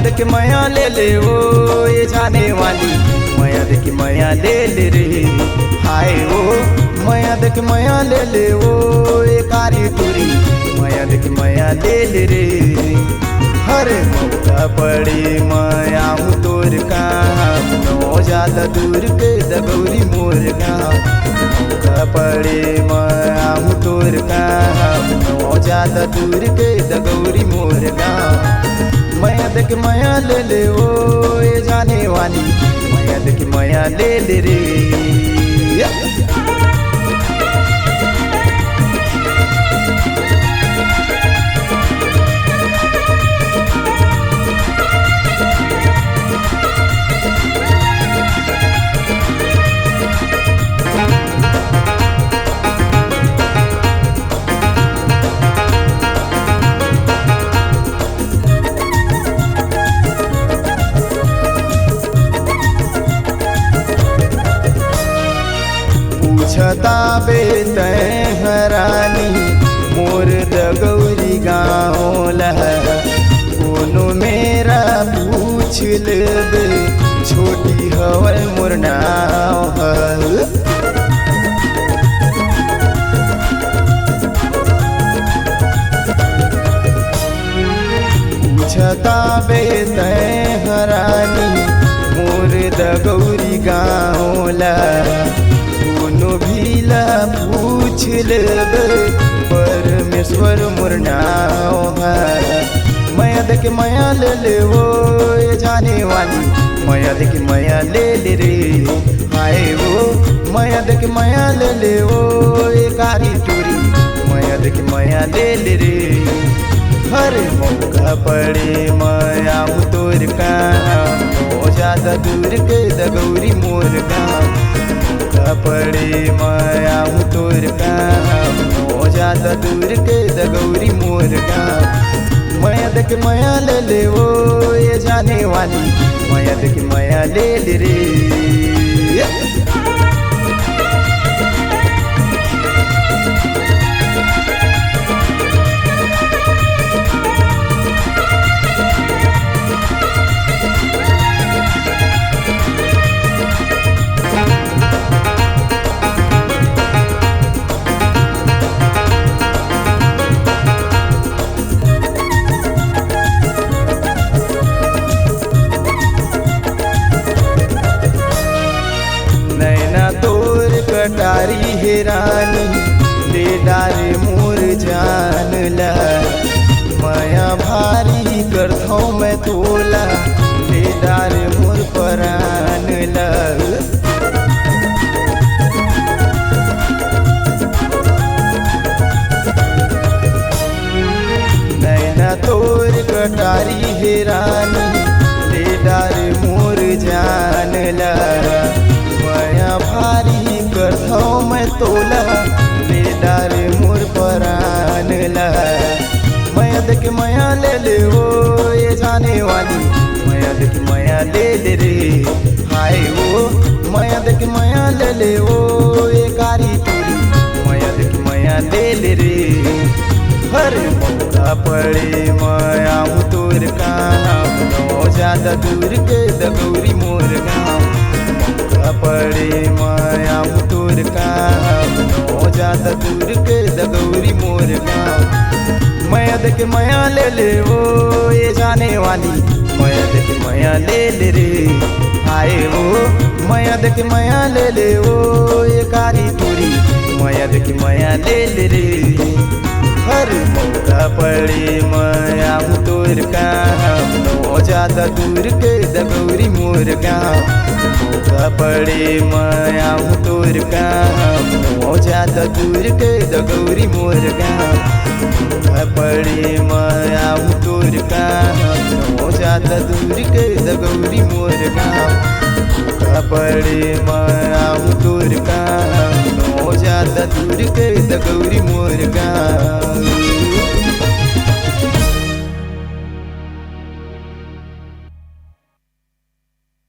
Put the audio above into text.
देख माया ले ले वो ये जाने वाली, माया देख माया ले ले रे। हाय वो माया देख माया ले ले वो ये कारी टूरी, माया देख माया ले ले रे। हर मौका पड़े माया हूँ तोर काम, नो ज्यादा दूर के दगौरी मोर गाँव। मौका पड़े माया हूँ तोर काम, नो ज्यादा दूर के दगौरी मोर गाँव। माया देख माया ले ले वो ये जाने वाली, माया देख माया ले ले रे। छता बेत हरानी मोर दगौरी गाँव लह, कोनो मेरा पूछ लेबे छोटी हवल मोर नाव है। छता बेत हरानी मोर दगौरी गाँव लह, कोनो भीला पूछ लेबे परमेश्वर मोर नाव है। माया देख माया ले ले वो ये जाने वाली, माया देख माया ले ले रे। हाय वो माया देख माया ले ले वो ये कारी टूरी, माया देख माया ले ले रे। हर मौका पड़े माया हूँ तोर काम, नो ज्यादा दूर के दगौरी मोर गाँव। पड़े माया हूँ तोर काम, नो ज्यादा दूर के दगौरी मोर गाँव। माया देख माया ले ले वो ये जाने वाली, माया देख माया ले ले रे। नैना तोर कटारी हेरानी ले डारे मोर जान ला, माया भारी करथौ मैं तोला ले डारे मोर परान ला। नैना तोर कटारी हेरानी ले डारे मोर जान ला, माया भारी करथौ मैं तोला ले डारे मोर परान ला। माया देख माया ले ले वो ये जाने वाली, माया देख माया ले ले रे। हाय वो माया देख माया ले ले वो ये कारी टूरी, माया देख माया ले ले रे। हर मौका पड़े माया हूँ तोर काम, नो ज्यादा दूर के दगौरी मोर गाँव। पड़े माया हूँ तोर काम, नो ज्यादा दूर के दगौरी मोर गाँव। माया देख माया ले ले वो ये जाने वाली, माया देख माया ले ले रे। हाय वो माया देख माया ले ले वो ये कारी टूरी, माया देख माया ले ले रे। हर मौका पड़े माया हूँ तोर काम, नो ज्यादा दूर के दगौरी मोर गाँव। मौका पड़े माया हूँ तोर काम, नो ज्यादा दूर के दगौरी मोर गाँव। पड़े माया हूँ तोर काम, नो ज्यादा दूर के दगौरी मोर गाँव। पड़े माया हूँ तोर काम, नो ज्यादा दूर के दगौरी मोर गाँव।